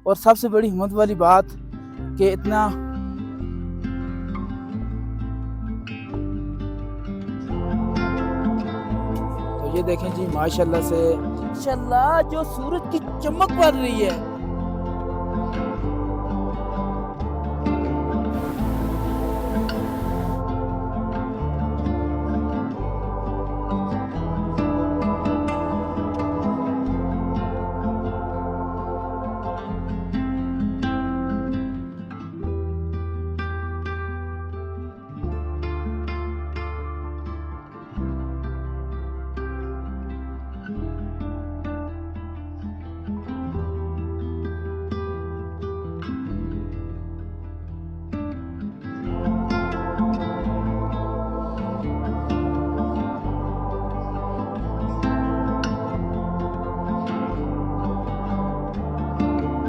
और सबसे बड़ी हिम्मत वाली बात कि इतना तो ये देखें जी माशाल्लाह से माशाल्लाह जो सूरज की चमक बढ़ रही है